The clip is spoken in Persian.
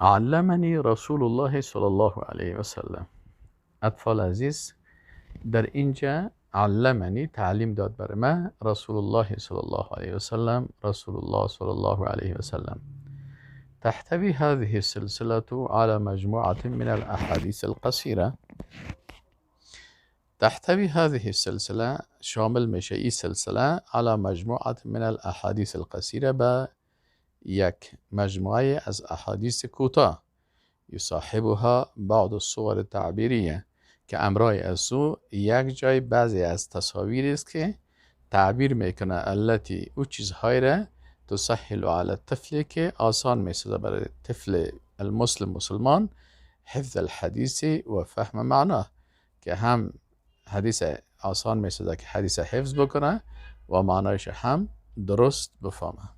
علمني رسول الله صلی الله علیه و سلم. اطفال عزیز، در اینجا علمنی تعلیم داد بر من رسول الله صلی الله علیه و سلم. رسول الله صلی الله علیه و سلم. تحتوي هذه السلسلة على مجموعة من الأحاديث القصيرة. تحتوي هذه السلسلة شامل میشه این سلسله على مجموعة من الأحاديث القصيرة با یک مجموعه از احادیث کوتاه یصاحبها بعض الصور التعبیریه که امرای از او یک جای بعضی از تصاویر است که تعبیر میکنه التي او چیزهایی را تسهل على الطفل که آسان میسازه برای طفل مسلمان حفظ الحدیث و فهم معناه، که هم حدیث آسان میسازه که حدیث حفظ بکنه و معنایش هم درست بفهمه.